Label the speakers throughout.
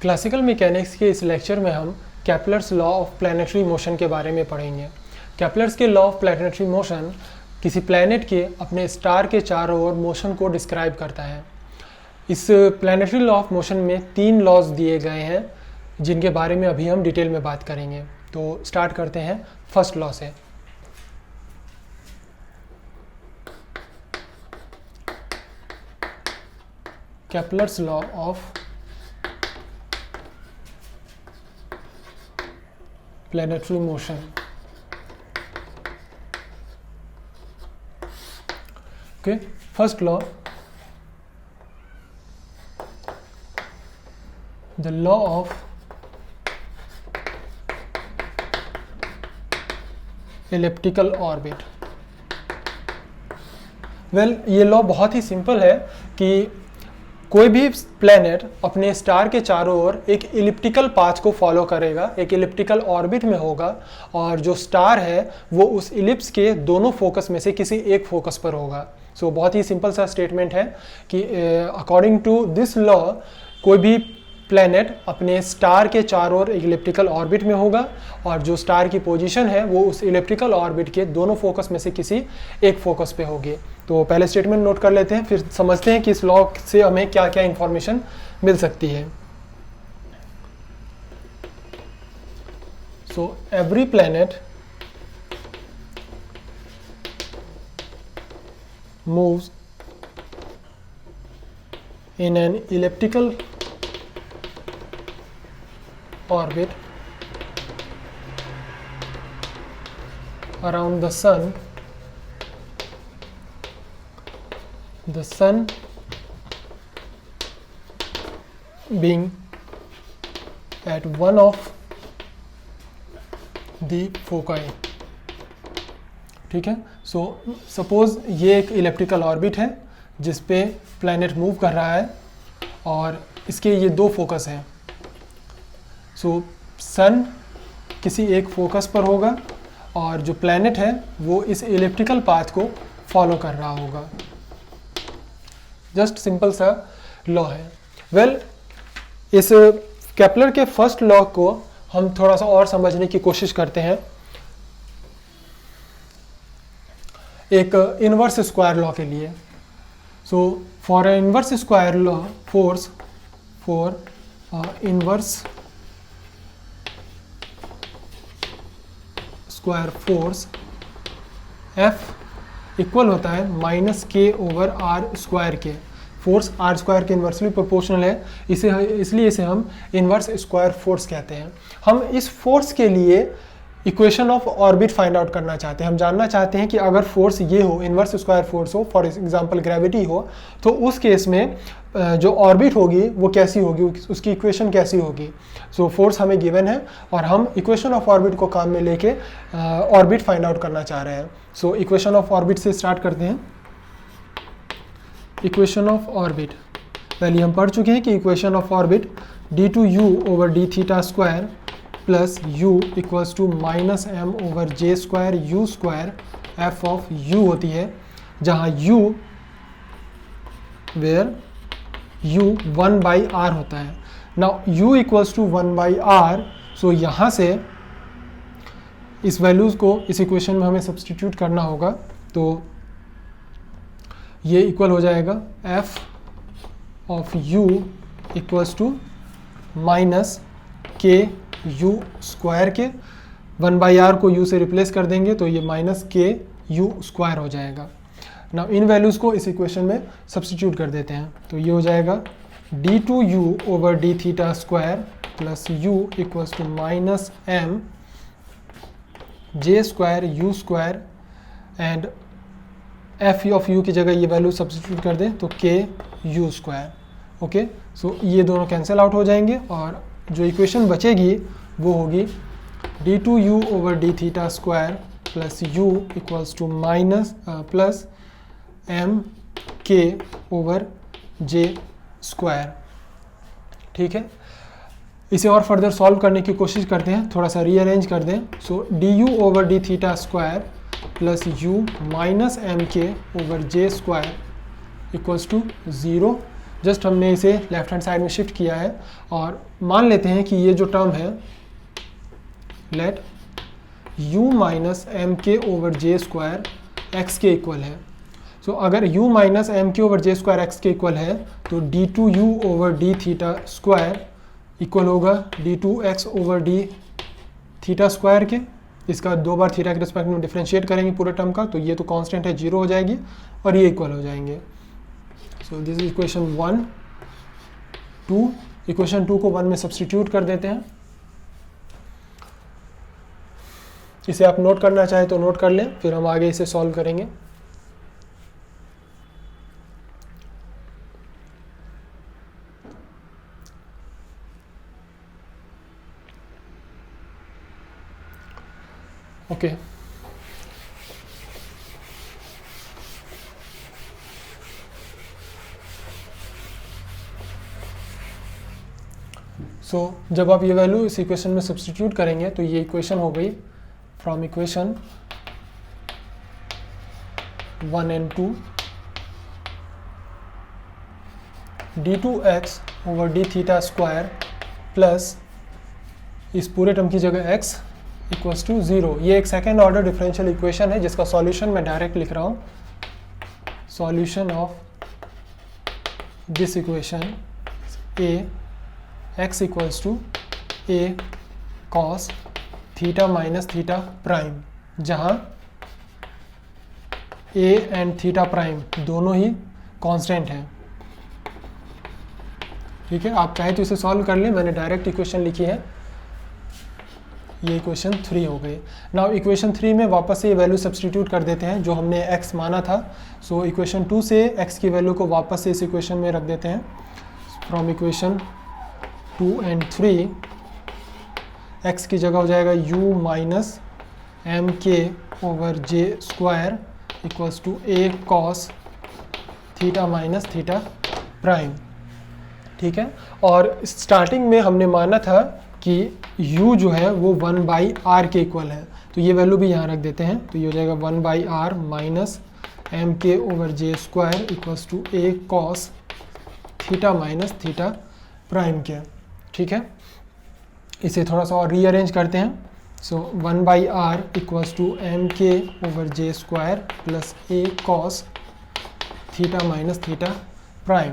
Speaker 1: Classical mechanics के इस lecture में हम Kepler's law of planetary motion के बारे में पढ़ेंगे। केपलर्स के लॉ ऑफ प्लैनेटरी मोशन किसी प्लैनेट के अपने स्टार के चारों ओर मोशन को डिस्क्राइब करता है। इस प्लैनेटरी लॉ ऑफ मोशन में 3 लॉज दिए गए हैं जिनके बारे में अभी हम डिटेल में बात करेंगे। तो स्टार्ट करते हैं फर्स्ट लॉ से। Kepler's law of planetary motion. Okay, first law, the law of elliptical orbit। ये लॉ बहुत ही सिंपल है कि कोई भी प्लैनेट अपने स्टार के चारों ओर एक इलिप्टिकल पाथ को फॉलो करेगा, एक इलिप्टिकल ऑर्बिट में होगा, और जो स्टार है वो उस इलिप्स के दोनों फोकस में से किसी एक फोकस पर होगा। सो बहुत ही सिंपल सा स्टेटमेंट है कि अकॉर्डिंग टू दिस लॉ कोई भी प्लैनेट अपने स्टार के चारों ओर एक इलिप्टिकल ऑर्बिट में होगा और जो स्टार की पोजीशन है वो उस इलिप्टिकल ऑर्बिट के दोनों फोकस में से किसी एक फोकस पे होगी। तो पहले स्टेटमेंट नोट कर लेते हैं, फिर समझते हैं कि इस लॉ से हमें क्या क्या इंफॉर्मेशन मिल सकती है। So every planet moves in an elliptical orbit around the sun being at one of the foci। ठीक है, सो सपोज ये एक इलेक्ट्रिकल ऑर्बिट है जिस पे प्लैनेट मूव कर रहा है और इसके ये 2 फोकस हैं। सो सन किसी एक फोकस पर होगा और जो प्लैनेट है वो इस इलिप्टिकल पाथ को फॉलो कर रहा होगा। जस्ट सिंपल सा लॉ है। इस केपलर के फर्स्ट लॉ को हम थोड़ा सा और समझने की कोशिश करते हैं एक इनवर्स स्क्वायर लॉ के लिए। So for inverse square law force for inverse square force F equal होता है -k/r स्क्वायर के। फोर्स r स्क्वायर के इन्वर्सली प्रोपोर्शनल है, इसलिए इसे हम इन्वर्स स्क्वायर फोर्स कहते हैं। हम इस फोर्स के लिए equation of orbit find out करना चाहते हैं। हम जानना चाहते हैं कि अगर फोर्स ये हो, इन्वर्स स्क्वायर फोर्स हो, फॉर एग्जांपल ग्रेविटी हो, तो उस केस में जो ऑर्बिट होगी वो कैसी होगी, उसकी इक्वेशन कैसी होगी। सो फोर्स हमें गिवन है और हम इक्वेशन ऑफ ऑर्बिट को काम में लेके ऑर्बिट फाइंड आउट करना चाह रहे हैं। सो इक्वेशन ऑफ ऑर्बिट से स्टार्ट करते हैं। इक्वेशन ऑफ ऑर्बिट पहले हम पढ़ चुके हैं कि equation of orbit d/u/d plus u equals to -m/j² f of u होती है, जहाँ u वेयर u 1/r होता है। Now u equals to 1/r, so यहाँ से इस वैल्यूज़ को इस इक्वेशन में हमें सब्सटीट्यूट करना होगा। तो ये इक्वल हो जाएगा f of u equals to -k/u² के। 1/r को u से रिप्लेस कर देंगे तो ये -k/u² हो जाएगा। नाउ इन वैल्यूज़ को इस इक्वेशन में सब्सटीट्यूट कर देते हैं तो ये हो जाएगा d/u/d² plus u equals to -m/j²u² and f of u की जगह ये वैल्यू सब्सटीट्यूट कर दें तो k/u²। ओके, सो ये दोनों कैंसिल आउट हो जाएंगे और जो इक्वेशन बचेगी वो होगी d/u/d² plus u equals two plus m/k/j²। ठीक है, इसे और फर्दर सॉल्व करने की कोशिश करते हैं, थोड़ा सा रीअरेंज कर दें। So du/d² plus u -mk/j² equals to 0, just हमने इसे लेफ्ट हैंड साइड में शिफ्ट किया है और मान लेते हैं कि ये जो टर्म है late u minus M K over J square x के इक्वल है। सो अगर u minus M K over J square x के इक्वल है तो d2u over D theta square equal होगा d2x over D theta square के। इसका 2 बार थीटा के रिस्पेक्ट में डिफरेंशिएट करेंगे पूरे टर्म का, तो ये तो कांस्टेंट है 0 हो जाएगी और ये इक्वल हो जाएंगे। सो दिस इज इक्वेशन 1 2। इक्वेशन 2 को 1 में सब्सटीट्यूट कर देते हैं। इसे आप नोट करना चाहे तो नोट कर लें, फिर हम आगे इसे सॉल्व करेंगे। ओके सो जब आप ये वैल्यू इस इक्वेशन में सब्सटीट्यूट करेंगे तो ये इक्वेशन हो गई from equation 1 and 2 d2x over D theta square plus इस पूरे टर्म की जगह x इक्वल्स टू 0। ये एक सेकेंड ऑर्डर डिफरेंशियल इक्वेशन है जिसका सॉल्यूशन मैं डायरेक्ट लिख रहा हूँ। Solution of this equation a x equals to a cos theta minus theta prime, जहाँ a एंड थीटा प्राइम दोनों ही कांस्टेंट हैं। ठीक है, आप चाहे तो इसे सॉल्व कर लें, मैंने डायरेक्ट इक्वेशन लिखी है। ये इक्वेशन 3 हो गई। नाउ इक्वेशन 3 में वापस से ये वैल्यू सब्सटीट्यूट कर देते हैं जो हमने x माना था। सो इक्वेशन 2 से x की वैल्यू को वापस से इस इक्वेशन में रख देते हैं। फ्रॉम इक्वेशन 2 and 3 x की जगह हो जाएगा u minus M K over J square equals to a cos theta minus theta prime. ठीक है, और स्टार्टिंग में हमने माना था कि u जो है वो 1/r के इक्वल है, तो ये वैल्यू भी यहाँ रख देते हैं। तो ये हो जाएगा 1/r minus M K over J square equals to a cos theta minus theta prime के। ठीक है, इसे थोड़ा सा और रीअरेंज करते हैं। So 1/r equals to M K over J square plus a cos theta minus theta prime.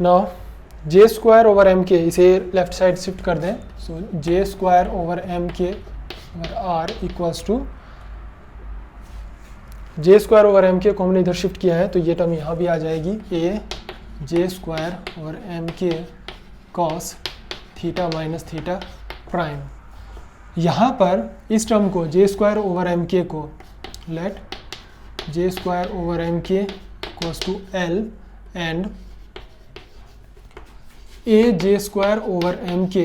Speaker 1: Now J square over M K, इसे लेफ्ट साइड शिफ्ट कर दें। So J square over M K over R equals to, J square over M K को हमने इधर shift किया है तो ये टर्म यहाँ भी आ जाएगी ए जे स्क्वायर ओवर एम के cos theta minus theta prime. यहाँ पर इस टर्म को जे स्क्वायर ओवर एम के को let J square over M K equals to L and A J square over M K,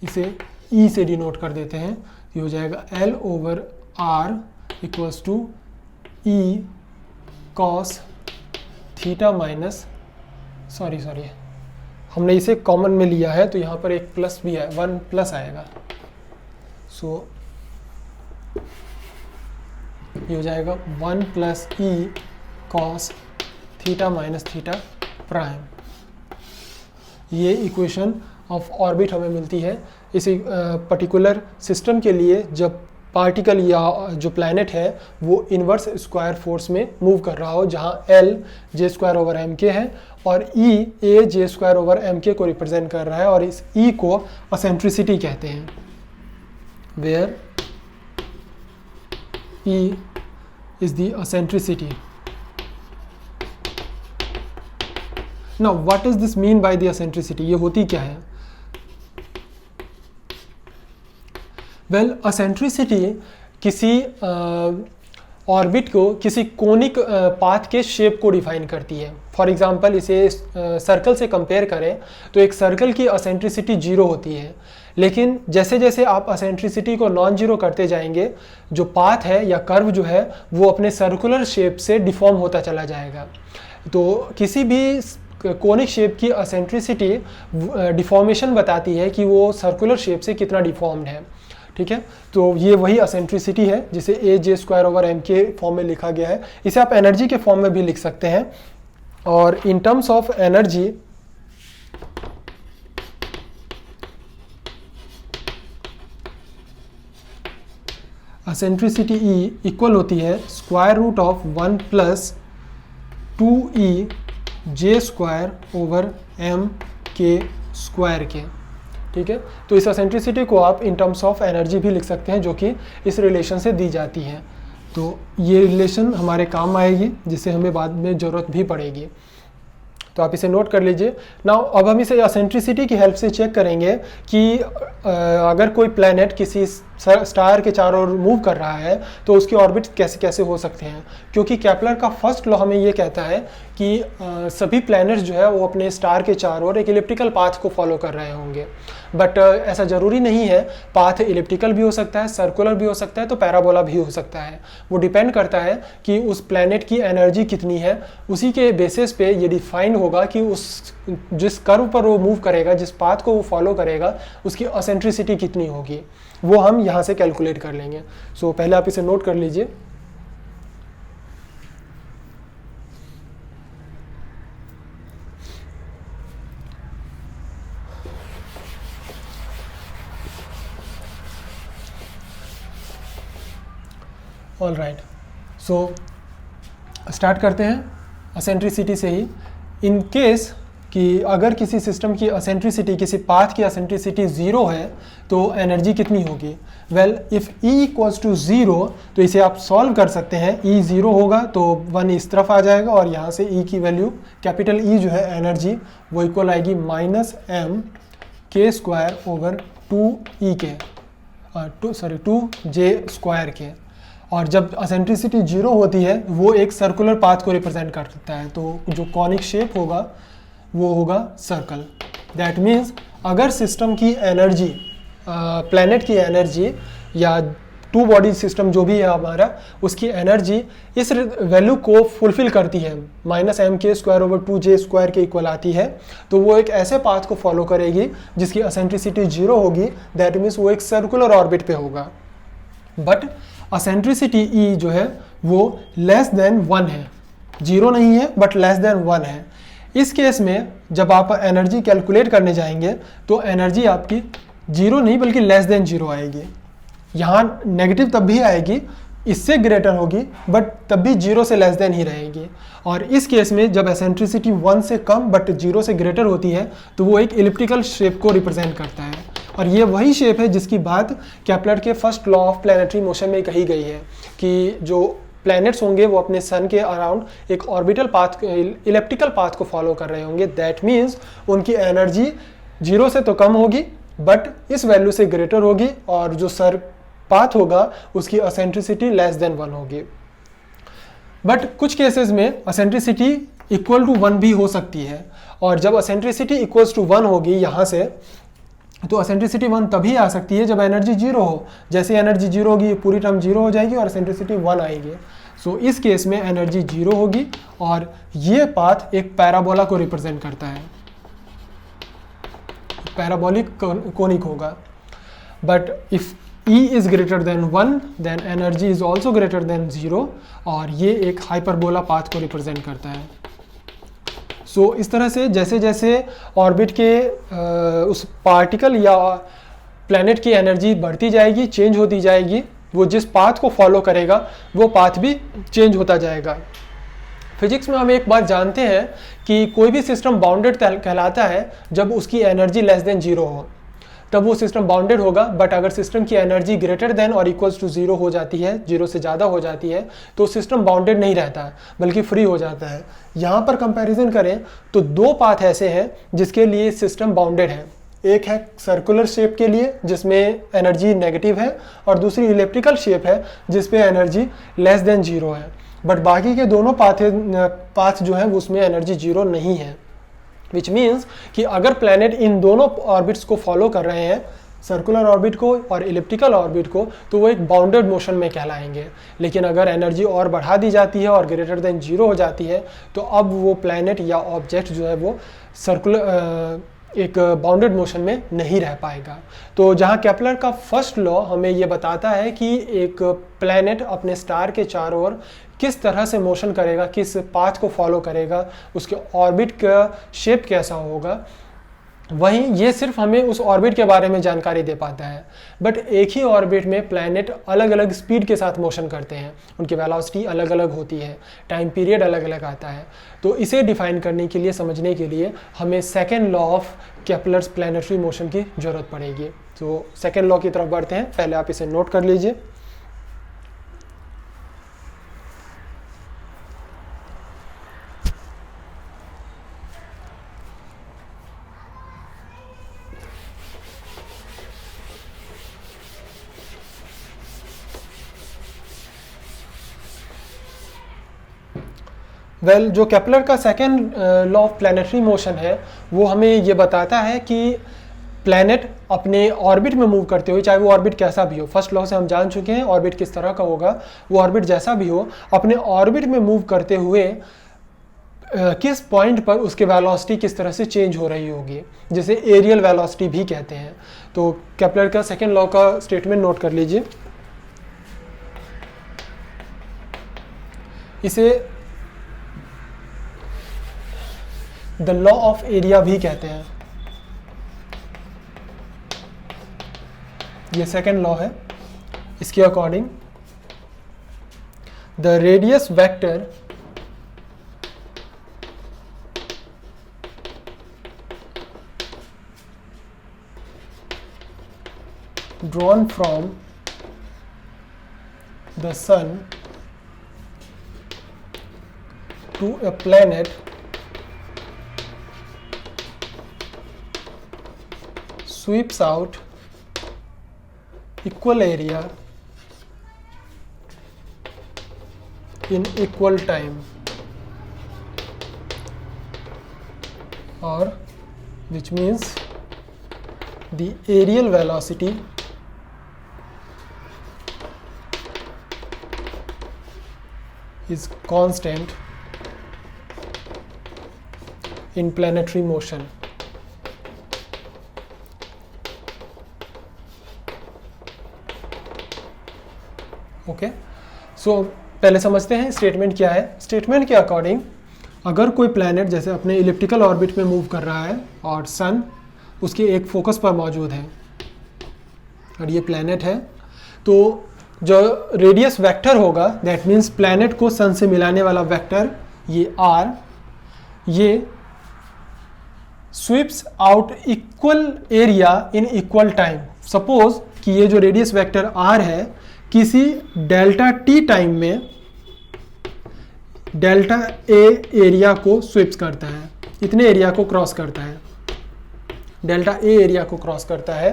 Speaker 1: इसे ई से डिनोट कर देते हैं। ये हो जाएगा L over R equals to E cos theta minus, sorry हमने इसे कॉमन में लिया है तो यहाँ पर एक प्लस भी है, 1 प्लस आएगा। सो ये हो जाएगा 1 प्लस ई cos theta minus theta prime. ये इक्वेशन ऑफ ऑर्बिट हमें मिलती है। इस पर्टिकुलर सिस्टम के लिए जब पार्टिकल या जो प्लैनेट है वो इन्वर्स स्क्वायर फोर्स में मूव कर रहा हो, जहाँ L J square over M K है और E A J square over M K को रिप्रेजेंट कर रहा है, और इस ई को असेंट्रिसिटी कहते हैं, where e is the eccentricity. Now, what does this mean by the eccentricity? ये होती क्या है? Well, eccentricity किसी ऑर्बिट को किसी कोनिक पाथ के शेप को डिफाइन करती है। फॉर एग्जांपल इसे सर्कल से कंपेयर करें तो एक सर्कल की असेंट्रिसिटी 0 होती है, लेकिन जैसे जैसे आप असेंट्रिसिटी को नॉन जीरो करते जाएंगे, जो पाथ है या कर्व जो है वो अपने सर्कुलर शेप से डिफॉर्म होता चला जाएगा। तो किसी भी कोनिक शेप की असेंट्रिसिटी डिफॉर्मेशन बताती है कि वो सर्कुलर शेप से कितना डिफॉर्म्ड है। ठीक है, तो ये वही असेंट्रिसिटी है जिसे ए जे स्क्वायर ओवर एम के फॉर्म में लिखा गया है। इसे आप एनर्जी के फॉर्म में भी लिख सकते हैं। और in terms of energy eccentricity e equal होती है square root of 1 plus 2e J square over M k square के। ठीक है, तो इस असेंट्रिसिटी को आप इन टर्म्स ऑफ एनर्जी भी लिख सकते हैं, जो कि इस रिलेशन से दी जाती है। तो ये रिलेशन हमारे काम आएगी, जिससे हमें बाद में ज़रूरत भी पड़ेगी। तो आप इसे नोट कर लीजिए। नाउ अब हम इसे असेंट्रिसिटी की हेल्प से चेक करेंगे कि अगर कोई प्लैनेट किसी स्टार के चारों ओर मूव कर रहा है तो उसकी ऑर्बिट कैसे कैसे हो सकते हैं, क्योंकि केपलर का फर्स्ट लॉ हमें ये कहता है कि सभी प्लैनेट्स जो है वो अपने स्टार के चारों ओर एक इलिप्टिकल पाथ को फॉलो कर रहे होंगे। बट ऐसा ज़रूरी नहीं है, पाथ इलिप्टिकल भी हो सकता है, सर्कुलर भी हो सकता है, तो पैराबोला भी हो सकता है। वो डिपेंड करता है कि उस प्लैनेट की एनर्जी कितनी है, उसी के बेसिस पे ये डिफाइन होगा कि उस जिस कर्व पर वो मूव करेगा, जिस पाथ को वो फॉलो करेगा, उसकी असेंट्रिसिटी कितनी होगी, वो हम यहाँ से कैलकुलेट कर लेंगे। सो पहले आप इसे नोट कर लीजिए। ऑल राइट, सो स्टार्ट करते हैं असेंट्रिसिटी से ही। इन केस कि अगर किसी सिस्टम की असेंट्रिसिटी, किसी पाथ की असेंट्रिसिटी 0 है तो एनर्जी कितनी होगी? Well, if E equals to 0 तो इसे आप सॉल्व कर सकते हैं। E 0 होगा तो 1 इस तरफ आ जाएगा और यहाँ से E की वैल्यू, कैपिटल E जो है एनर्जी, वो इक्वल आएगी -m k square over 2E के 2J स्क्वायर के। और जब असेंट्रिसिटी 0 होती है वो एक सर्कुलर पाथ को रिप्रेजेंट करता है, तो जो कॉनिक शेप होगा वो होगा सर्कल। दैट मीन्स अगर सिस्टम की एनर्जी, प्लैनेट की एनर्जी या टू बॉडी सिस्टम जो भी है हमारा, उसकी एनर्जी इस वैल्यू को फुलफिल करती है, -m k square over 2J square के इक्वल आती है, तो वो एक ऐसे पाथ को फॉलो करेगी जिसकी असेंट्रिसिटी 0 होगी। दैट मीन्स वो एक सर्कुलर ऑर्बिट पे होगा। बट असेंट्रिसिटी E जो है वो लेस देन 1 है, 0 नहीं है बट लेस देन 1 है। इस केस में जब आप एनर्जी कैलकुलेट करने जाएंगे तो एनर्जी आपकी 0 नहीं बल्कि लेस देन 0 आएगी। यहाँ नेगेटिव तब भी आएगी, इससे ग्रेटर होगी, बट तब भी 0 से लेस देन ही रहेगी। और इस केस में जब एसेंट्रिसिटी 1 से कम बट 0 से ग्रेटर होती है तो वो एक इलिप्टिकल शेप को रिप्रेजेंट करता है। और ये वही शेप है जिसकी बात केपलर के first law of planetary motion में कही गई है कि जो प्लैनेट्स होंगे वो अपने सन के अराउंड एक ऑर्बिटल पाथ, इलिप्टिकल पाथ को फॉलो कर रहे होंगे। दैट मीन्स उनकी एनर्जी 0 से तो कम होगी बट इस वैल्यू से ग्रेटर होगी, और जो सर पाथ होगा उसकी असेंट्रिसिटी लेस देन 1 होगी। बट कुछ केसेस में असेंट्रिसिटी इक्वल टू 1 भी हो सकती है, और जब असेंट्रिसिटी इक्वल्स टू 1 होगी यहाँ से, तो असेंट्रिसिटी 1 तभी आ सकती है जब एनर्जी 0 हो। जैसे एनर्जी 0 होगी पूरी टर्म 0 हो जाएगी और असेंट्रिसिटी 1 आएगी। सो इस केस में एनर्जी 0 होगी और ये पाथ एक पैराबोला को रिप्रेजेंट करता है, पैराबोलिक कोनिक होगा। But if E is greater than 1 then energy is also greater than 0, और ये एक हाइपरबोला पाथ को रिप्रेजेंट करता है। सो इस तरह से जैसे जैसे ऑर्बिट के उस पार्टिकल या प्लैनेट की एनर्जी बढ़ती जाएगी, चेंज होती जाएगी, वो जिस पाथ को फॉलो करेगा वो पाथ भी चेंज होता जाएगा। फिजिक्स में हम एक बात जानते हैं कि कोई भी सिस्टम बाउंडेड कहलाता है जब उसकी एनर्जी लेस देन 0 हो, तब वो सिस्टम बाउंडेड होगा। बट अगर सिस्टम की एनर्जी ग्रेटर देन और इक्वल्स टू 0 हो जाती है, 0 से ज़्यादा हो जाती है, तो सिस्टम बाउंडेड नहीं रहता है बल्कि फ्री हो जाता है। यहाँ पर कंपैरिजन करें तो 2 पाथ ऐसे हैं जिसके लिए सिस्टम बाउंडेड है। एक है सर्कुलर शेप के लिए जिसमें एनर्जी नेगेटिव है, और दूसरी इलिप्टिकल शेप है जिसपे एनर्जी लेस देन 0 है। बट बाकी के दोनों पाथ जो है उसमें एनर्जी 0 नहीं है, विच मीन्स कि अगर प्लैनेट इन दोनों ऑर्बिट्स को फॉलो कर रहे हैं, सर्कुलर ऑर्बिट को और इलिप्टिकल ऑर्बिट को, तो वो एक बाउंडेड मोशन में कहलाएंगे। लेकिन अगर एनर्जी और बढ़ा दी जाती है और ग्रेटर देन 0 हो जाती है, तो अब वो प्लैनेट या ऑब्जेक्ट जो है वो सर्कुलर एक बाउंडेड मोशन में नहीं रह पाएगा। तो जहाँ केपलर का फर्स्ट लॉ हमें ये बताता है कि एक प्लैनेट अपने स्टार के चारों ओर किस तरह से मोशन करेगा, किस पाथ को फॉलो करेगा, उसके ऑर्बिट का शेप कैसा होगा, वहीं ये सिर्फ हमें उस ऑर्बिट के बारे में जानकारी दे पाता है। बट एक ही ऑर्बिट में प्लैनेट अलग अलग स्पीड के साथ मोशन करते हैं, उनकी वेलोसिटी अलग अलग होती है, टाइम पीरियड अलग अलग आता है। तो इसे डिफाइन करने के लिए, समझने के लिए हमें second law of Kepler's planetary motion की जरूरत पड़ेगी। तो सेकेंड लॉ की तरफ बढ़ते हैं, पहले आप इसे नोट कर लीजिए। जो केपलर का second law of planetary motion है वो हमें ये बताता है कि प्लैनेट अपने ऑर्बिट में मूव करते हुए, चाहे वो ऑर्बिट कैसा भी हो, फर्स्ट लॉ से हम जान चुके हैं ऑर्बिट किस तरह का होगा, वो ऑर्बिट जैसा भी हो, अपने ऑर्बिट में मूव करते हुए किस पॉइंट पर उसके वेलोसिटी किस तरह से चेंज हो रही होगी, जिसे एरियल वेलोसिटी भी कहते हैं। तो केपलर का सेकेंड लॉ का स्टेटमेंट नोट कर लीजिए। इसे द लॉ ऑफ एरिया भी कहते हैं। ये सेकेंड लॉ है। इसके according the radius vector drawn from the sun to a planet sweeps out equal area in equal time, or which means the aerial velocity is constant in planetary motion. Okay, so पहले समझते हैं statement क्या है। Statement के according अगर कोई planet जैसे अपने इलिप्टिकल ऑर्बिट में मूव कर रहा है और सन उसके एक फोकस पर मौजूद है और ये प्लैनेट है, तो जो रेडियस वेक्टर होगा, दैट मीन्स प्लैनेट को सन से मिलाने वाला वेक्टर ये r, ये sweeps out equal area in equal time. Suppose कि ये जो रेडियस वेक्टर r है किसी डेल्टा टी टाइम में डेल्टा ए एरिया को स्वीप्स करता है, इतने एरिया को क्रॉस करता है, डेल्टा ए एरिया को क्रॉस करता है,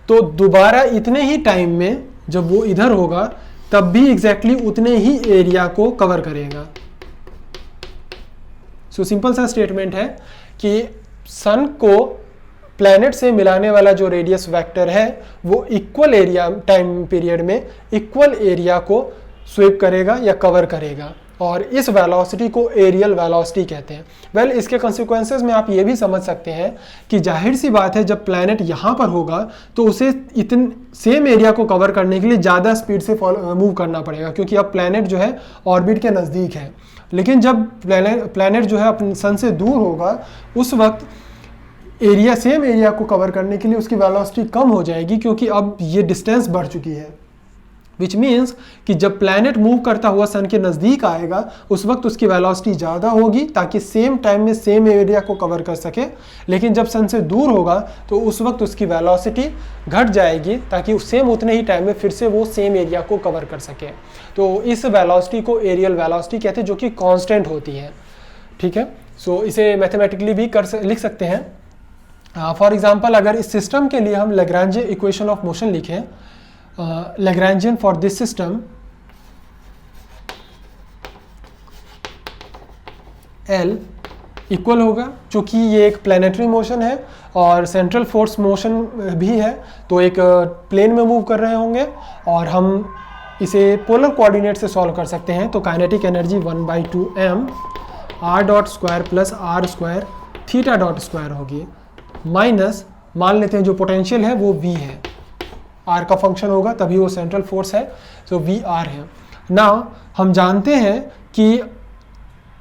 Speaker 1: तो दोबारा इतने ही टाइम में जब वो इधर होगा तब भी एग्जैक्टली उतने ही एरिया को कवर करेगा। सो सिंपल सा स्टेटमेंट है कि सन को प्लैनेट से मिलाने वाला जो रेडियस वेक्टर है वो इक्वल एरिया टाइम पीरियड में इक्वल एरिया को स्वीप करेगा या कवर करेगा, और इस वेलोसिटी को एरियल वेलोसिटी कहते हैं। इसके कंसिक्वेंसेस में आप ये भी समझ सकते हैं कि जाहिर सी बात है जब प्लैनेट यहाँ पर होगा तो उसे इतने सेम एरिया को कवर करने के लिए ज़्यादा स्पीड से मूव करना पड़ेगा, क्योंकि अब प्लैनेट जो है ऑर्बिट के नज़दीक है। लेकिन जब प्लैनेट जो है अपने सन से दूर होगा उस वक्त एरिया, सेम एरिया को कवर करने के लिए उसकी वेलोसिटी कम हो जाएगी, क्योंकि अब ये डिस्टेंस बढ़ चुकी है। विच मीन्स कि जब प्लैनेट मूव करता हुआ सन के नज़दीक आएगा उस वक्त उसकी वेलोसिटी ज़्यादा होगी ताकि सेम टाइम में सेम एरिया को कवर कर सके, लेकिन जब सन से दूर होगा तो उस वक्त उसकी वेलोसिटी घट जाएगी ताकि सेम उतने ही टाइम में फिर से वो सेम एरिया को कवर कर सके। तो इस वेलोसिटी को एरियल वेलोसिटी कहते हैं, जो कि कांस्टेंट होती है। ठीक है, सो इसे मैथमेटिकली भी लिख सकते हैं। फॉर एग्जाम्पल अगर इस सिस्टम के लिए हम लैग्रेंजियन इक्वेशन ऑफ मोशन लिखें, Lagrangian for this system L equal होगा, चूंकि ये एक प्लैनेटरी मोशन है और सेंट्रल फोर्स मोशन भी है, तो एक प्लेन में मूव कर रहे होंगे और हम इसे पोलर कोऑर्डिनेट से सॉल्व कर सकते हैं। तो kinetic energy 1/2m r dot square plus r square theta dot square होगी। माइनस मान लेते हैं जो पोटेंशियल है वो v है, r का फंक्शन होगा तभी वो सेंट्रल फोर्स है, तो वी आर है। नाउ हम जानते हैं कि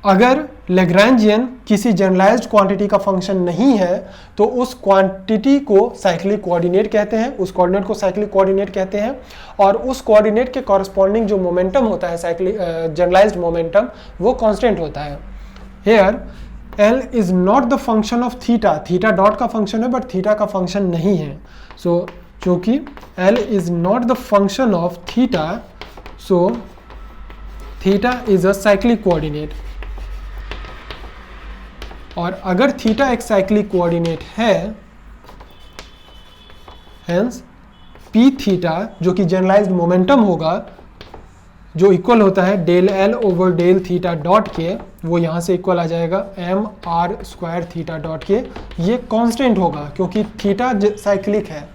Speaker 1: अगर लैग्रैंजियन किसी जनरलाइज्ड क्वांटिटी का फंक्शन नहीं है तो उस क्वांटिटी को साइक्लिक कोऑर्डिनेट कहते हैं, उस कोऑर्डिनेट को साइक्लिक कोऑर्डिनेट कहते हैं, और उस कोऑर्डिनेट के कॉरस्पॉन्डिंग जो मोमेंटम होता है साइक्लिक जनरलाइज्ड मोमेंटम वो कांस्टेंट होता है। Here L is not the function of theta, theta dot का फंक्शन है बट थीटा का फंक्शन नहीं है। सो क्योंकि L is not the function of theta, so theta is a cyclic coordinate, और अगर थीटा एक साइक्लिक कोऑर्डिनेट है, हेंस पी थीटा जो कि जनरलाइज्ड मोमेंटम होगा जो इक्वल होता है del L over del theta dot के, वो यहाँ से इक्वल आ जाएगा M R square theta dot के। ये कांस्टेंट होगा क्योंकि थीटा साइक्लिक है,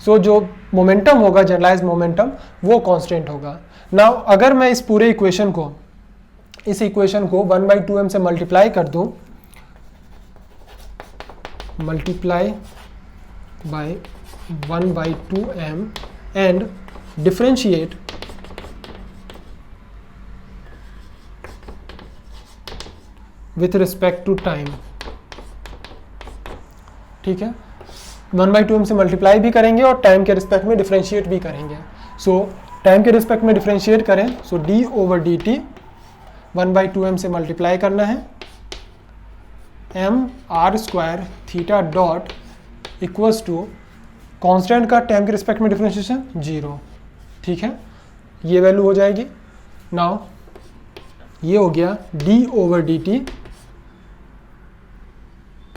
Speaker 1: सो जो मोमेंटम होगा जनरलाइज्ड मोमेंटम वो कांस्टेंट होगा। नाउ अगर मैं इस पूरे इक्वेशन को 1/2m से मल्टीप्लाई कर दूं, multiply by 1/2m and differentiate with respect to time, ठीक है। 1/2m से मल्टीप्लाई भी करेंगे और टाइम के रिस्पेक्ट में डिफरेंशिएट भी करेंगे। सो टाइम के रिस्पेक्ट में डिफरेंशिएट करें, सो d ओवर dt 1/2m से मल्टीप्लाई करना है, M R square theta dot equals to constant का टाइम के रिस्पेक्ट में डिफरेंशिएशन 0, ठीक है, ये वैल्यू हो जाएगी। नाउ ये हो गया d over D T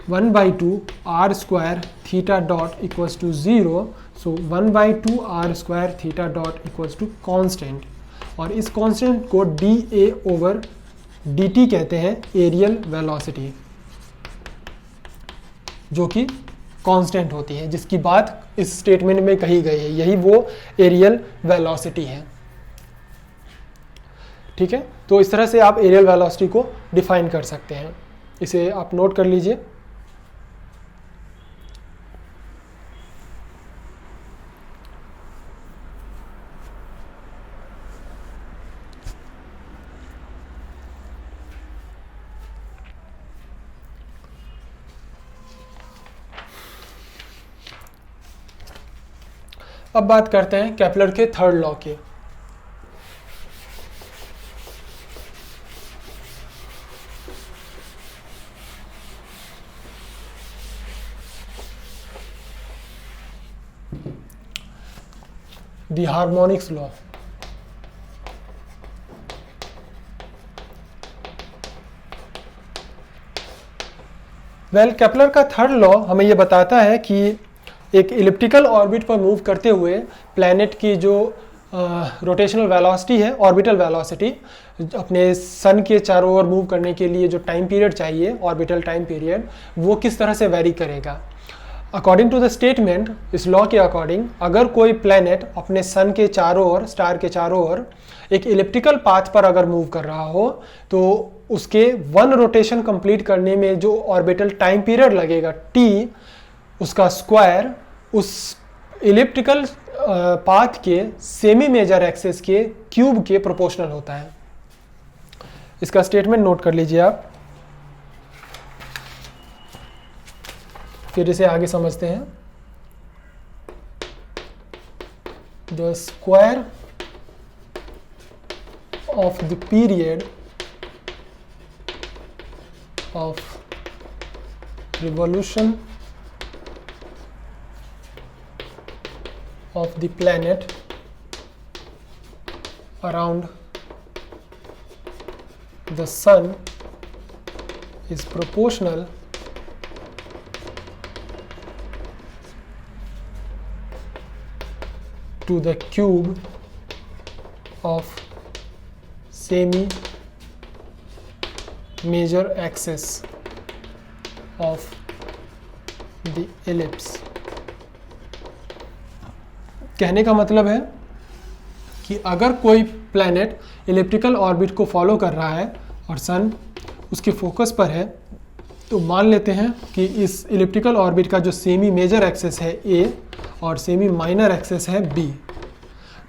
Speaker 1: 1/2 R square theta dot equals to 0, so 1/2 R square theta dot equals to constant, और इस कॉन्स्टेंट को D A over D T कहते हैं, एरियल वेलोसिटी, जो कि कांस्टेंट होती है, जिसकी बात इस स्टेटमेंट में कही गई है, यही वो एरियल वेलोसिटी है, ठीक है। तो इस तरह से आप एरियल वेलोसिटी को डिफाइन कर सकते हैं, इसे आप नोट कर लीजिए। अब बात करते हैं केपलर के थर्ड लॉ की। The harmonics law. केपलर का थर्ड लॉ हमें यह बताता है कि एक इलिप्टिकल ऑर्बिट पर मूव करते हुए प्लैनेट की जो रोटेशनल वेलोसिटी है, ऑर्बिटल वेलोसिटी, अपने सन के चारों ओर मूव करने के लिए जो टाइम पीरियड चाहिए, ऑर्बिटल टाइम पीरियड, वो किस तरह से वेरी करेगा। अकॉर्डिंग टू द स्टेटमेंट, इस लॉ के अकॉर्डिंग, अगर कोई प्लैनेट अपने सन के चारों ओर, स्टार के चारों ओर एक इलिप्टिकल पाथ पर अगर मूव कर रहा हो, तो उसके वन रोटेशन कंप्लीट करने में जो ऑर्बिटल टाइम पीरियड लगेगा t, उसका स्क्वायर उस इलिप्टिकल पाथ के सेमी मेजर एक्सिस के क्यूब के प्रोपोर्शनल होता है। इसका स्टेटमेंट नोट कर लीजिए आप, फिर इसे आगे समझते हैं। The square of the period of revolution of the planet around the sun is proportional to the cube of semi major axis of the ellipse। कहने का मतलब है कि अगर कोई प्लैनेट इलिप्टिकल ऑर्बिट को फॉलो कर रहा है और सन उसके फोकस पर है, तो मान लेते हैं कि इस इलिप्टिकल ऑर्बिट का जो सेमी मेजर एक्सिस है ए और सेमी माइनर एक्सिस है बी।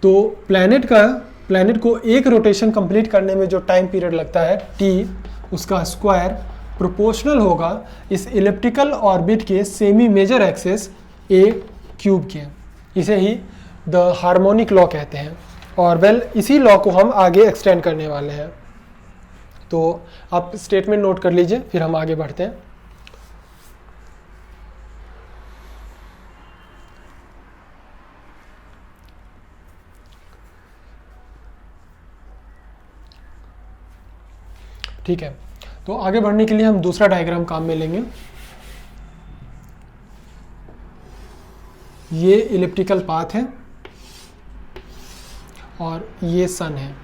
Speaker 1: तो प्लैनेट को एक रोटेशन कंप्लीट करने में जो टाइम पीरियड लगता है टी, उसका स्क्वायर प्रोपोर्शनल होगा इस इलिप्टिकल ऑर्बिट के सेमी मेजर एक्सिस ए क्यूब के। इसे ही द हार्मोनिक लॉ कहते हैं। और इसी लॉ को हम आगे एक्सटेंड करने वाले हैं। तो आप स्टेटमेंट नोट कर लीजिए, फिर हम आगे बढ़ते हैं। ठीक है, तो आगे बढ़ने के लिए हम दूसरा डायग्राम काम में लेंगे। ये इलिप्टिकल पाथ है और ये सन है।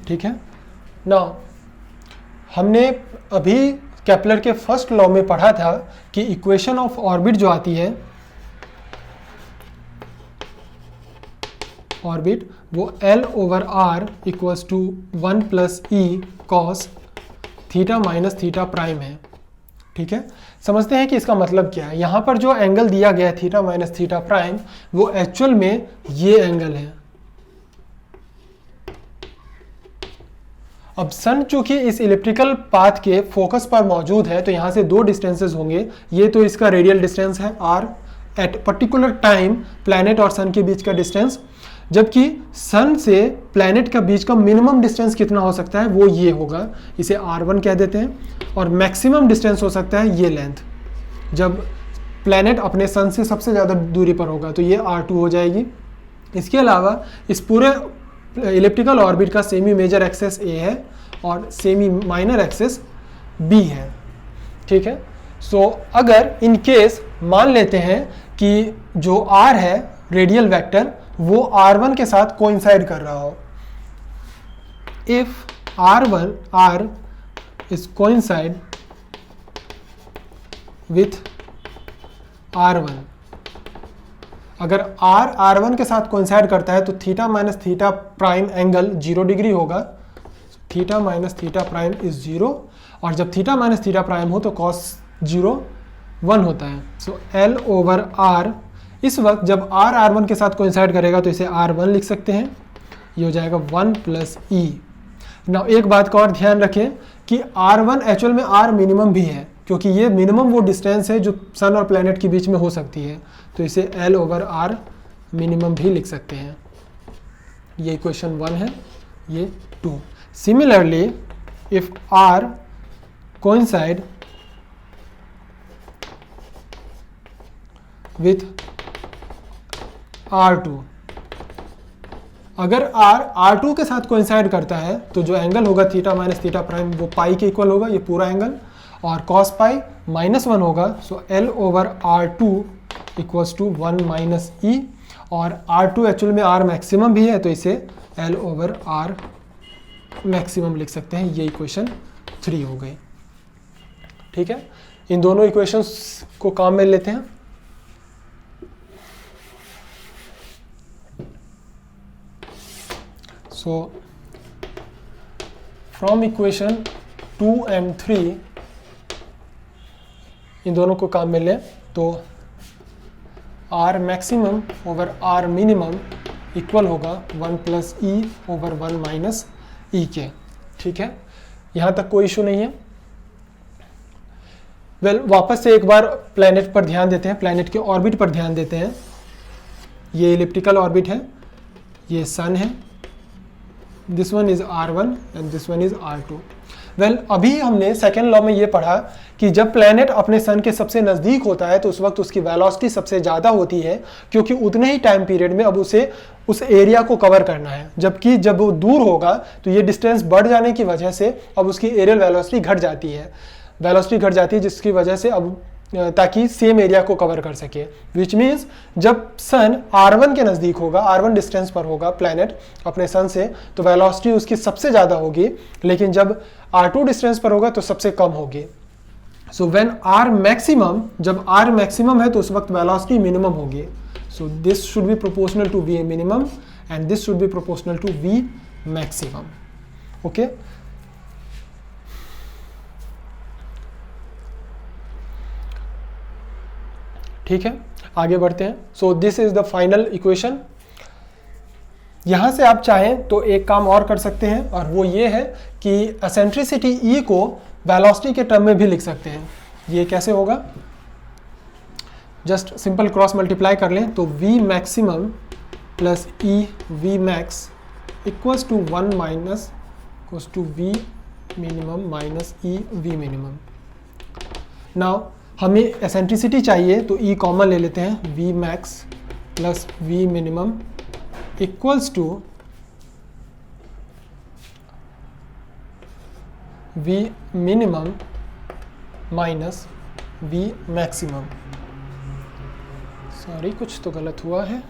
Speaker 1: ठीक है, नाउ हमने अभी केपलर के फर्स्ट लॉ में पढ़ा था कि इक्वेशन ऑफ ऑर्बिट जो आती है, ऑर्बिट वो L over R equals to 1 plus E cos theta minus theta prime है। ठीक है, समझते हैं कि इसका मतलब क्या है। यहाँ पर जो एंगल दिया गया है थीटा माइनस थीटा प्राइम, वो एक्चुअल में ये एंगल है। अब सन चूंकि इस इलिप्टिकल पाथ के फोकस पर मौजूद है, तो यहाँ से दो डिस्टेंसेस होंगे। ये तो इसका रेडियल डिस्टेंस है r, at particular time planet और सन के बीच का डिस्टेंस, जबकि सन से प्लैनेट का बीच का मिनिमम डिस्टेंस कितना हो सकता है वो ये होगा, इसे r1 कह देते हैं। और मैक्सिमम डिस्टेंस हो सकता है ये लेंथ, जब प्लैनेट अपने सन से सबसे ज़्यादा दूरी पर होगा तो ये r2 हो जाएगी। इसके अलावा इस पूरे इलिप्टिकल ऑर्बिट का सेमी मेजर एक्सिस ए है और सेमी माइनर एक्सिस बी है। ठीक है, सो अगर इन केस मान लेते हैं कि जो r है रेडियल वेक्टर वो r1 के साथ कोइंसाइड कर रहा हो, if r is coincide with r1, अगर r1 के साथ कोइंसाइड करता है तो theta minus theta prime angle 0 degree होगा। Theta minus theta prime is 0, और जब थीटा माइनस थीटा प्राइम हो तो cos 0 1 होता है। सो L ओवर R, इस वक्त जब r1 के साथ कोइंसाइड करेगा तो इसे r1 लिख सकते हैं, ये हो जाएगा 1 प्लस E। नाउ एक बात का और ध्यान रखें कि r1 एक्चुअल में r मिनिमम भी है, क्योंकि ये मिनिमम वो डिस्टेंस है जो सन और प्लैनेट के बीच में हो सकती है, तो इसे L ओवर R मिनिमम भी लिख सकते हैं। ये इक्वेशन 1 है, ये 2। Similarly if R coincide with R2, अगर R2 के साथ कोइंसाइड करता है तो जो एंगल होगा थीटा माइनस थीटा प्राइम वो पाई के इक्वल होगा, ये पूरा एंगल, और cos पाई -1 होगा। So L over R2 equals to 1 minus E, और R2 एक्चुअल में R मैक्सिमम भी है तो इसे L ओवर R मैक्सिमम लिख सकते हैं। ये इक्वेशन 3 हो गई। ठीक है, इन दोनों इक्वेशंस को काम में लेते हैं। So from equation 2 and 3, इन दोनों को काम में लें तो R maximum over R minimum equal होगा 1 plus E over 1 minus E के। ठीक है, यहाँ तक कोई इशू नहीं है। वापस से एक बार प्लैनेट पर ध्यान देते हैं, प्लैनेट के ऑर्बिट पर ध्यान देते हैं। ये इलिप्टिकल ऑर्बिट है, ये सन है, this one is R1 and this one is R2। अभी हमने सेकेंड लॉ में ये पढ़ा कि जब प्लैनेट अपने सन के सबसे नज़दीक होता है तो उस वक्त उसकी वेलोसिटी सबसे ज़्यादा होती है, क्योंकि उतने ही टाइम पीरियड में अब उसे उस एरिया को कवर करना है। जबकि जब वो दूर होगा तो ये डिस्टेंस बढ़ जाने की वजह से अब उसकी एरियल वेलोसिटी घट जाती है, जिसकी वजह से अब ताकि सेम एरिया को कवर कर सके। विच मीन्स जब सन R1 के नज़दीक होगा, R1 डिस्टेंस पर होगा प्लैनेट अपने सन से, तो वेलोसिटी उसकी सबसे ज़्यादा होगी, लेकिन जब R2 डिस्टेंस पर होगा तो सबसे कम होगी। सो व्हेन R मैक्सिमम, जब R मैक्सिमम है तो उस वक्त वेलोसिटी मिनिमम होगी। So this should be proportional to V minimum and this should be proportional to V maximum. Okay, ठीक है, आगे बढ़ते हैं। So this is the final equation. यहाँ से आप चाहें तो एक काम और कर सकते हैं, और वो ये है कि एसेंट्रिसिटी E को वेलोसिटी के टर्म में भी लिख सकते हैं। ये कैसे होगा, जस्ट सिंपल क्रॉस मल्टीप्लाई कर लें तो V maximum plus E V max equals to 1 minus equals to V minimum minus E V minimum. Now हमें एसेंट्रिसिटी चाहिए तो E कॉमन ले लेते हैं, V max plus V minimum equals to V minimum minus V maximum. Sorry, कुछ तो गलत हुआ है।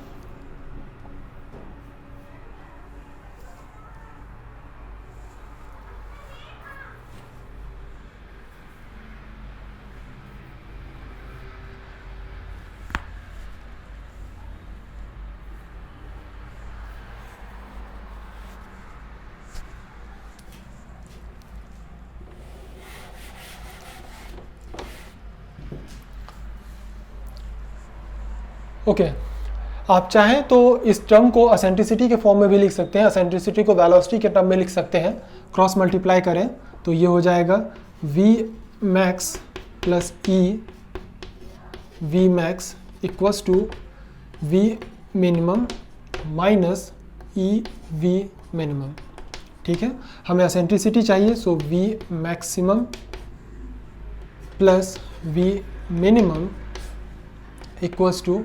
Speaker 1: ओके, आप चाहें तो इस टर्म को एसेंट्रिसिटी के फॉर्म में भी लिख सकते हैं, एसेंट्रिसिटी को वेलोसिटी के टर्म में लिख सकते हैं। क्रॉस मल्टीप्लाई करें तो ये हो जाएगा V max plus E V max equals to V minimum minus E V minimum. ठीक है, हमें एसेंट्रिसिटी चाहिए, so V maximum plus V minimum equals to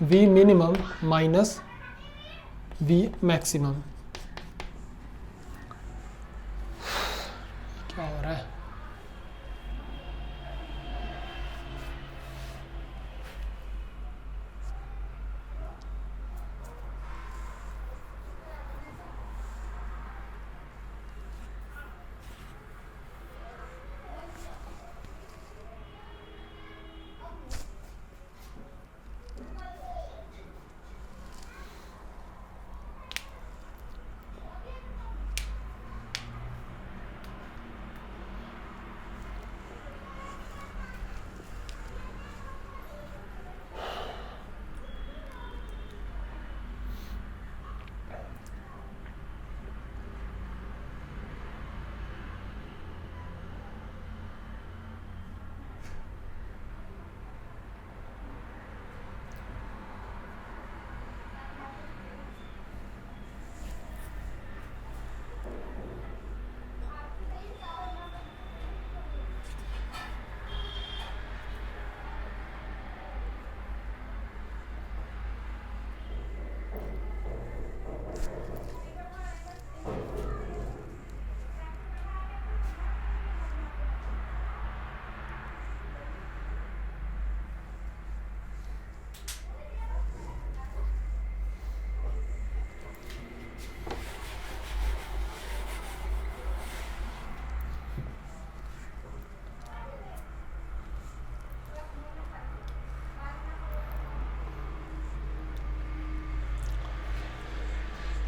Speaker 1: V minimum minus V maximum. क्या हो रहा है?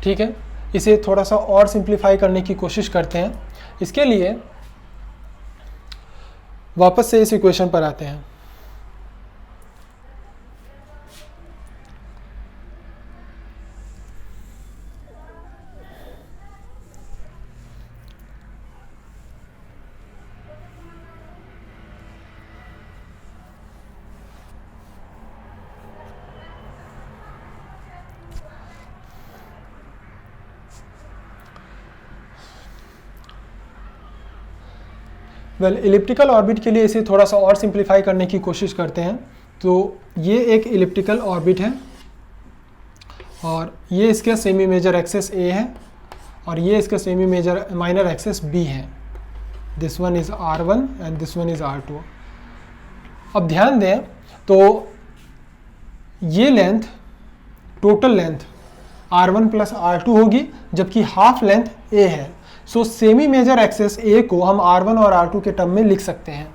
Speaker 1: ठीक है, इसे थोड़ा सा और सिंप्लीफाई करने की कोशिश करते हैं। इसके लिए वापस से इस इक्वेशन पर आते हैं। इलिप्टिकल ऑर्बिट के लिए इसे थोड़ा सा और सिंप्लीफाई करने की कोशिश करते हैं। तो ये एक इलिप्टिकल ऑर्बिट है और ये इसका सेमी मेजर एक्सेस A है और ये इसका semi major minor axis B है। This one is R1 and this one is R2। अब ध्यान दें तो ये length, total length R1 plus R2 होगी, जबकि हाफ लेंथ A है। सो सेमी मेजर एक्सेस A को हम R1 और R2 के टर्म में लिख सकते हैं।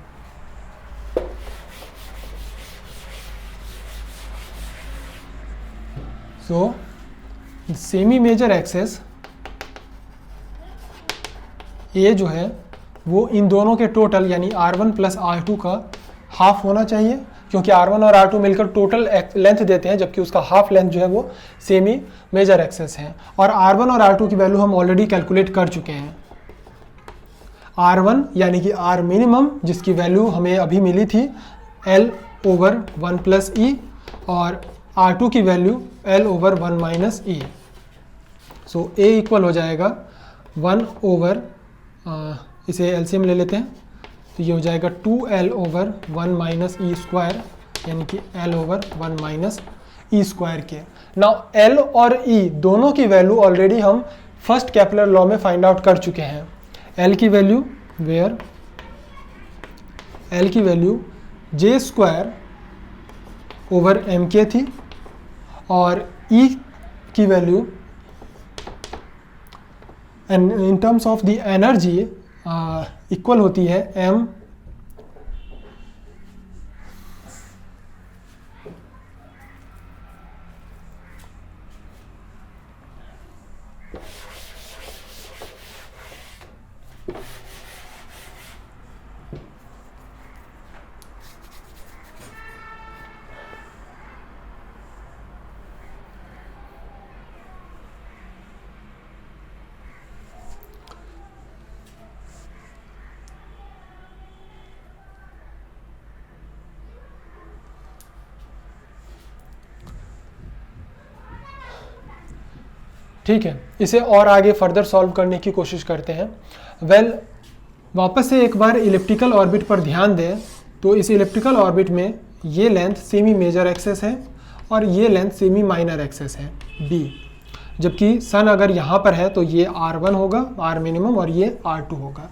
Speaker 1: So semi major axis A जो है वो इन दोनों के टोटल यानी R1 प्लस R2 का हाफ होना चाहिए, क्योंकि R1 और R2 मिलकर टोटल लेंथ देते हैं, जबकि उसका हाफ लेंथ जो है वो सेमी मेजर एक्सेस है। और R1 और R2 की वैल्यू हम ऑलरेडी कैलकुलेट कर चुके हैं। R1 यानी कि R मिनिमम, जिसकी वैल्यू हमें अभी मिली थी L/1 प्लस ई, और R2 की value L/1 minus E. So A equal हो जाएगा 1/, इसे एलसीएम ले लेते हैं, तो ये हो जाएगा 2L/1 माइनस ई स्क्वायर, यानी कि L/1 माइनस ई स्क्वायर के। नाउ L और E दोनों की वैल्यू ऑलरेडी हम फर्स्ट केपलर लॉ में फाइंड आउट कर चुके हैं। L की वैल्यू L की वैल्यू J²/mk थी, और E की value in terms of the energy equal होती है m ठीक है, इसे और आगे फर्दर सॉल्व करने की कोशिश करते हैं। वापस से एक बार इलिप्टिकल ऑर्बिट पर ध्यान दें, तो इस इलिप्टिकल ऑर्बिट में ये लेंथ सेमी मेजर एक्सेस है और ये लेंथ सेमी माइनर एक्सेस है B, जबकि सन अगर यहाँ पर है तो ये R1 होगा, R मिनिमम, और ये R2 होगा।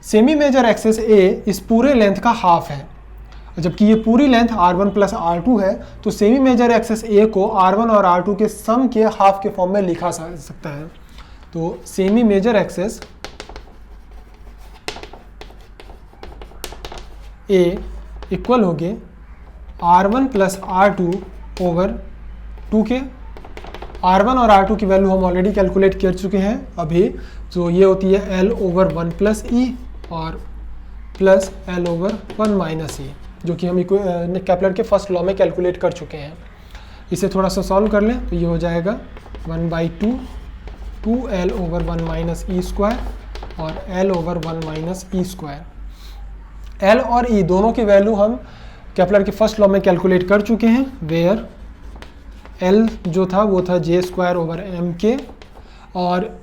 Speaker 1: सेमी मेजर एक्सेस A इस पूरे लेंथ का हाफ है, जबकि ये पूरी लेंथ R1 प्लस R2 है, तो सेमी मेजर एक्सेस A को R1 और R2 के सम के हाफ के फॉर्म में लिखा सकता है। तो semi major axis A equal होगे R1 plus R2 over 2 R1 और R2 की वैल्यू हम ऑलरेडी कैलकुलेट कर चुके हैं अभी, तो ये होती है L/1 प्लस ई और प्लस L/1 माइनस ई, जो कि हम केपलर के फर्स्ट लॉ में कैलकुलेट कर चुके हैं। इसे थोड़ा सा सॉल्व कर लें तो ये हो जाएगा 1/2 2L/1 माइनस ई स्क्वायर और L/1 minus E square. L और E दोनों की वैल्यू हम केपलर के फर्स्ट लॉ में कैलकुलेट कर चुके हैं, वेयर L जो था वो था J²/mk और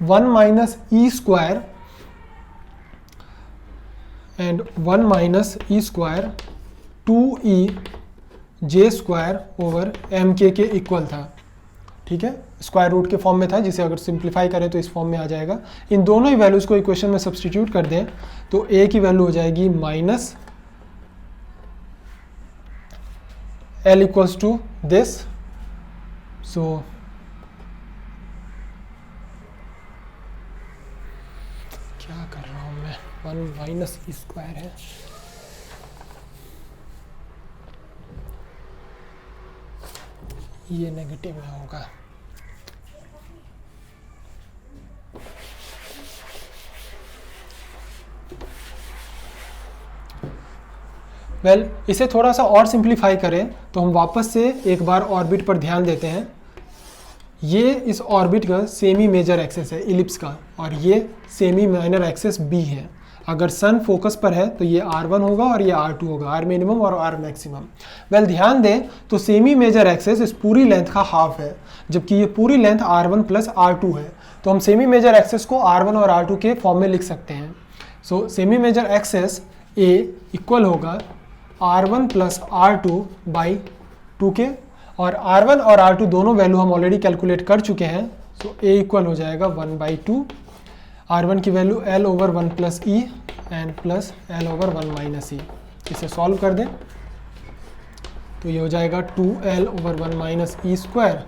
Speaker 1: 1 minus E square and 1 minus E square 2E J²/mk के इक्वल था। ठीक है, स्क्वायर रूट के फॉर्म में था, जिसे अगर सिंप्लीफाई करें तो इस फॉर्म में आ जाएगा। इन दोनों ही वैल्यूज को इक्वेशन में सब्सटीट्यूट कर दें तो A की वैल्यू हो जाएगी minus L equals to this, so क्या कर रहा हूं मैं, 1 माइनस ई स्क्वायर है, ये नेगेटिव में होगा। इसे थोड़ा सा और सिंप्लीफाई करें तो हम वापस से एक बार ऑर्बिट पर ध्यान देते हैं। ये इस ऑर्बिट का सेमी मेजर एक्सेस है इलिप्स का, और ये सेमी माइनर एक्सेस B है। अगर सन फोकस पर है तो ये R1 होगा और ये R2 होगा, R मिनिमम और R मैक्सिमम। ध्यान दें तो सेमी मेजर एक्सेस इस पूरी लेंथ का हाफ है, जबकि ये पूरी लेंथ R1 प्लस R2 है। तो हम सेमी मेजर एक्सेस को R1 और R2 के फॉर्म में लिख सकते हैं। So semi major axis A equal होगा R1 plus R2 by 2k, और R1 और R2 दोनों वैल्यू हम ऑलरेडी कैलकुलेट कर चुके हैं। सो A इक्वल हो जाएगा 1/2, R1 की value L/1 plus e and plus L/1 minus e. इसे सॉल्व कर दें तो ये हो जाएगा 2L/1 माइनस ई स्क्वायर,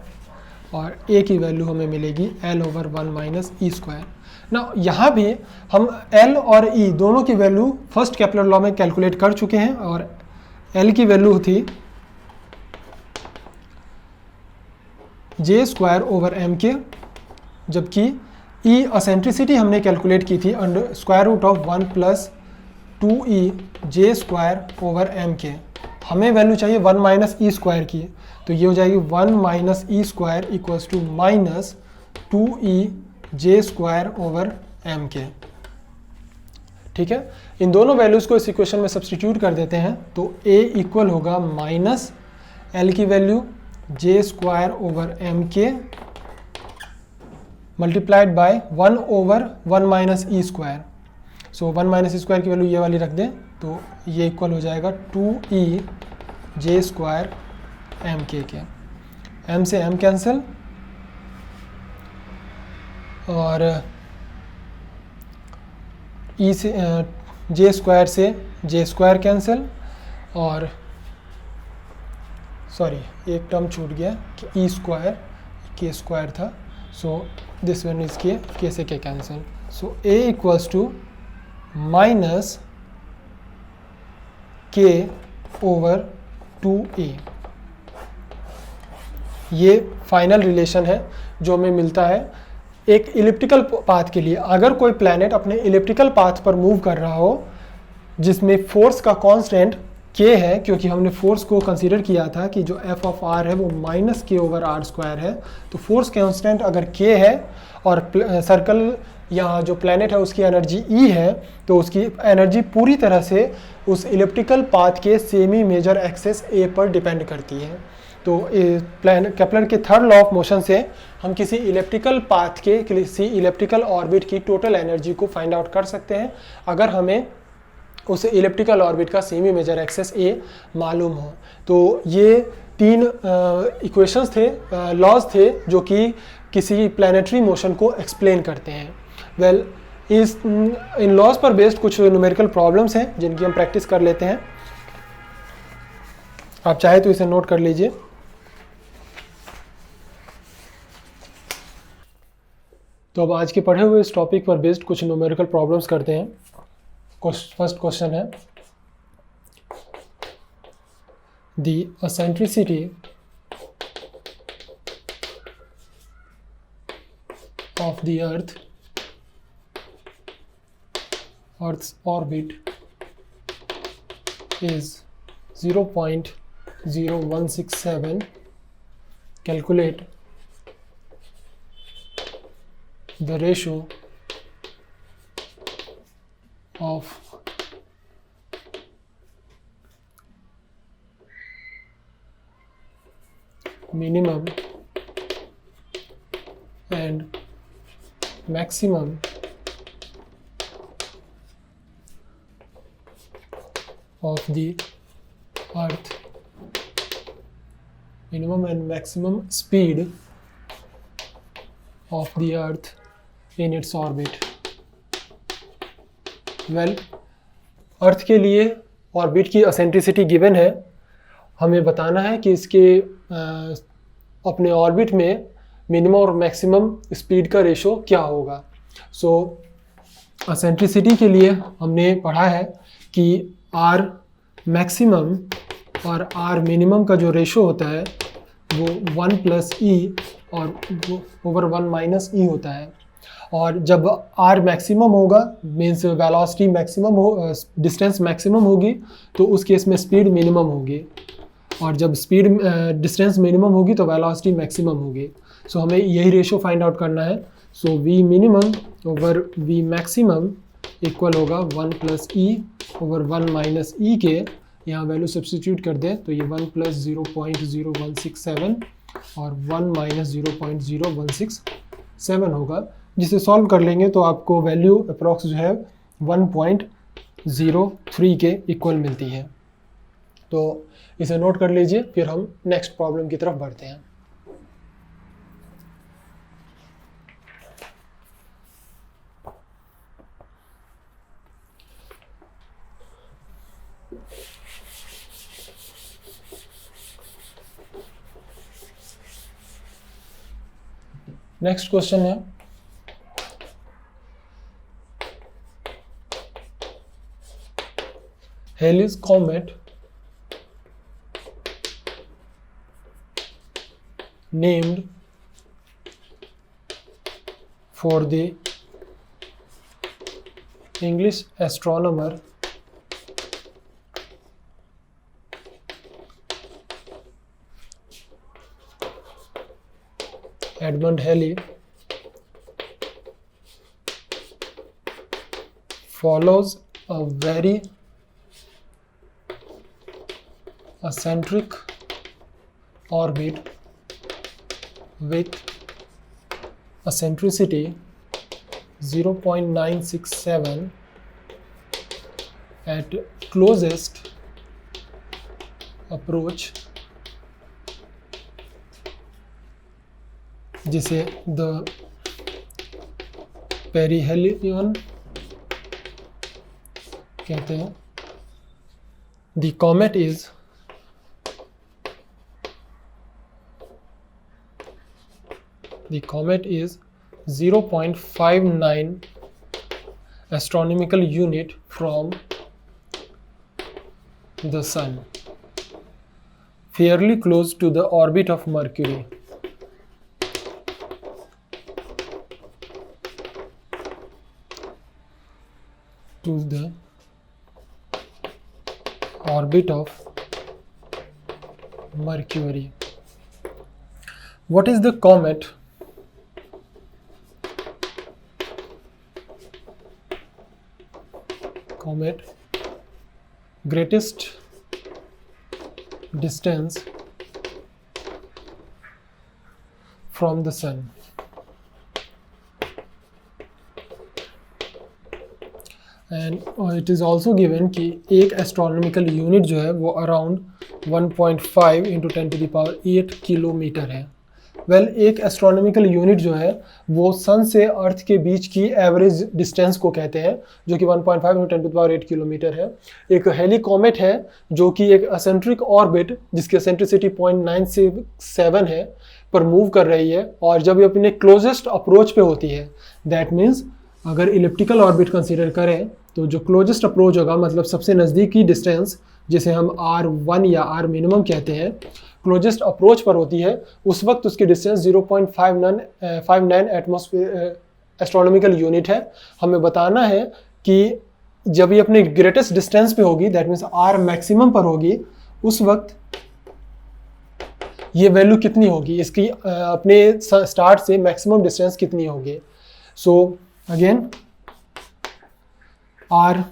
Speaker 1: और A की वैल्यू हमें मिलेगी L/1 माइनस ई स्क्वायर। ना यहाँ भी हम L और E दोनों की वैल्यू फर्स्ट केपलर लॉ में कैलकुलेट कर चुके हैं, और L की वैल्यू थी J²/mk, जबकि E असेंट्रिसिटी हमने कैलकुलेट की थी √1 प्लस 2E J²/mk। हमें वैल्यू चाहिए 1 माइनस ई स्क्वायर की, तो ये हो जाएगी 1 minus E square equals to minus 2e J square over M K. ठीक है, इन दोनों वैल्यूज को इस इक्वेशन में सब्सटीट्यूट कर देते हैं, तो a इक्वल होगा माइनस एल की value J square over M के multiplied by 1 over 1 minus E square. So 1 minus E square की वैल्यू ये वाली रख दें, तो ये इक्वल हो जाएगा 2e जे स्क्वायर एम के। m से m कैंसिल और e से जे स्क्वायर से जे स्क्वायर कैंसिल, और सॉरी एक टर्म छूट गया कि ई स्क्वायर के स्क्वायर था, so this one is K से K cancel. So a equals to minus K over 2a। ये फाइनल रिलेशन है जो हमें मिलता है एक इलिप्टिकल पाथ के लिए। अगर कोई प्लैनेट अपने इलिप्टिकल पाथ पर मूव कर रहा हो जिसमें फोर्स का कांस्टेंट k है, क्योंकि हमने फोर्स को कंसीडर किया था कि जो f ऑफ r है वो minus K over are square है, तो फोर्स कांस्टेंट अगर k है और सर्कल या जो प्लैनेट है उसकी एनर्जी E है, तो उसकी एनर्जी पूरी तरह से उस इलिप्टिकल पाथ के सेमी मेजर एक्सेस A पर डिपेंड करती है। तो केपलर के थर्ड लॉ ऑफ मोशन से हम किसी इलिप्टिकल पाथ के किसी इलिप्टिकल ऑर्बिट की टोटल एनर्जी को फाइंड आउट कर सकते हैं अगर हमें उस इलिप्टिकल ऑर्बिट का सेमी मेजर एक्सेस A मालूम हो। तो ये तीन इक्वेशंस थे, लॉज थे जो कि किसी प्लैनेटरी मोशन को एक्सप्लेन करते हैं। वेल इन लॉज पर बेस्ड कुछ न्यूमेरिकल प्रॉब्लम्स हैं जिनकी हम प्रैक्टिस कर लेते हैं। आप चाहे तो इसे नोट कर लीजिए। तो अब आज के पढ़े हुए इस टॉपिक पर बेस्ड कुछ न्यूमेरिकल प्रॉब्लम्स करते हैं। फर्स्ट क्वेश्चन है, the eccentricity of the Earth's orbit is 0.0167. Calculate the ratio of minimum and maximum of the Earth, minimum and maximum speed of the Earth in its orbit. Well, अर्थ के लिए orbit की eccentricity given है, हमें बताना है कि इसके अपने ऑर्बिट में मिनिमम और मैक्सिमम स्पीड का रेशो क्या होगा। सो एसेंट्रिसिटी के लिए हमने पढ़ा है कि आर मैक्सिमम और आर मिनिमम का जो रेशो होता है वो 1 प्लस ई और ओवर 1 माइनस ई होता है। और जब आर मैक्सिमम होगा मीन्स वेलोसिटी मैक्सिमम हो, डिस्टेंस मैक्सिमम होगी, तो उस केस में स्पीड मिनिमम होगी, और जब स्पीड डिस्टेंस मिनिमम होगी तो वेलोसिटी मैक्सिमम होगी। सो हमें यही रेशो फाइंड आउट करना है। So V minimum over V maximum equal होगा 1 प्लस ई ओवर 1 माइनस ई के। यहाँ वैल्यू सब्स्टिट्यूट कर दें तो ये 1 प्लस 0.0167 और 1 माइनस 0.0167 होगा, जिसे सॉल्व कर लेंगे तो आपको वैल्यू अप्रॉक्स जो है 1.03 के इक्वल मिलती है। तो इसे नोट कर लीजिए, फिर हम नेक्स्ट प्रॉब्लम की तरफ बढ़ते हैं। नेक्स्ट क्वेश्चन है, Halley's comet named for the English astronomer Edmund Halley follows a very eccentric orbit with eccentricity 0.967 at closest approach, जिसे द पेरिहेलियन कहते हैं. The comet is The comet is 0.59 astronomical unit from the Sun, fairly close to the orbit of Mercury. To the orbit of Mercury. What is the comet? Comet greatest distance from the Sun. And it is also given कि एक astronomical unit जो है वो around 1.5 into 10⁸ kilometre है. Well, एक astronomical unit जो है वो सन से अर्थ के बीच की एवरेज डिस्टेंस को कहते हैं, जो कि 1.5 इंटू 10⁸ किलोमीटर है. एक हेली कॉमेट है जो कि एक एसेंट्रिक ऑर्बिट जिसकी एसेंट्रिसिटी 0.967 है पर मूव कर रही है, और जब ये अपने क्लोजेस्ट अप्रोच पे होती है, दैट मीन्स अगर इलिप्टिकल ऑर्बिट कंसीडर करें तो जो क्लोजेस्ट अप्रोच होगा, मतलब सबसे नज़दीकी डिस्टेंस जिसे हम R1 या R मिनिमम कहते हैं, क्लोजेस्ट अप्रोच पर होती है, उस वक्त उसकी डिस्टेंस 0.59 एटमॉस्फेयर एस्ट्रोनॉमिकल यूनिट है. हमें बताना है कि जब ये अपने ग्रेटेस्ट डिस्टेंस पे होगी, दैट मीन्स R मैक्सिमम पर होगी, उस वक्त ये वैल्यू कितनी होगी, इसकी अपने स्टार्ट से मैक्सिमम डिस्टेंस कितनी होगी. So again R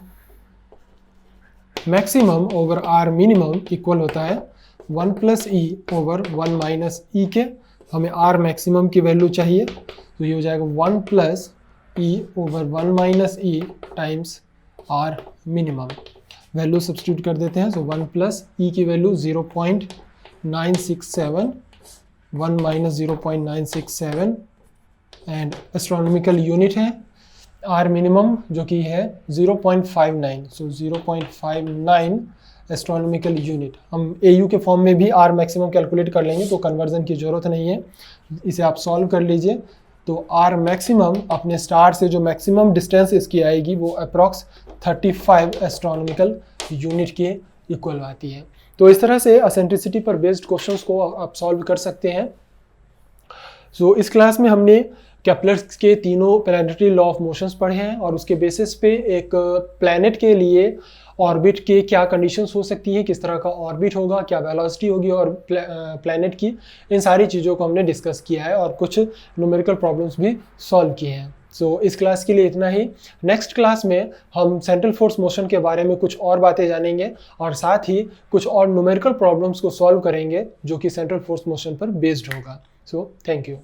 Speaker 1: maximum over R minimum equal होता है 1 प्लस ई ओवर 1 माइनस ई के. हमें R मैक्सिमम की वैल्यू चाहिए, तो ये हो जाएगा 1 प्लस ई over 1 minus e times R minimum. Value substitute कर देते हैं. सो 1 प्लस ई की value 0.967, 1 minus 0.967 and astronomical unit है R मिनिमम जो कि है 0.59. So 0.59 astronomical unit. हम AU के फॉर्म में भी R मैक्सिमम कैलकुलेट कर लेंगे, तो कन्वर्जन की ज़रूरत नहीं है, इसे आप सॉल्व कर लीजिए. तो R मैक्सिमम अपने स्टार से जो मैक्सिमम डिस्टेंस इसकी आएगी वो अप्रॉक्स 35 एस्ट्रोनॉमिकल यूनिट के इक्वल आती है. तो इस तरह से एसेंट्रिसिटी पर बेस्ड क्वेश्चंस को आप सॉल्व कर सकते हैं. सो इस क्लास में हमने केपलर्स के तीनों प्लैनेटरी लॉ ऑफ मोशंस पढ़े हैं, और उसके बेसिस पे एक प्लैनेट के लिए ऑर्बिट के क्या कंडीशंस हो सकती हैं, किस तरह का ऑर्बिट होगा, क्या वेलोसिटी होगी और प्लैनेट की, इन सारी चीज़ों को हमने डिस्कस किया है और कुछ न्यूमेरिकल प्रॉब्लम्स भी सॉल्व किए हैं. सो इस क्लास के लिए इतना ही. नेक्स्ट क्लास में हम सेंट्रल फोर्स मोशन के बारे में कुछ और बातें जानेंगे, और साथ ही कुछ और न्यूमेरिकल प्रॉब्लम्स को सॉल्व करेंगे जो कि सेंट्रल फोर्स मोशन पर बेस्ड होगा. So thank you.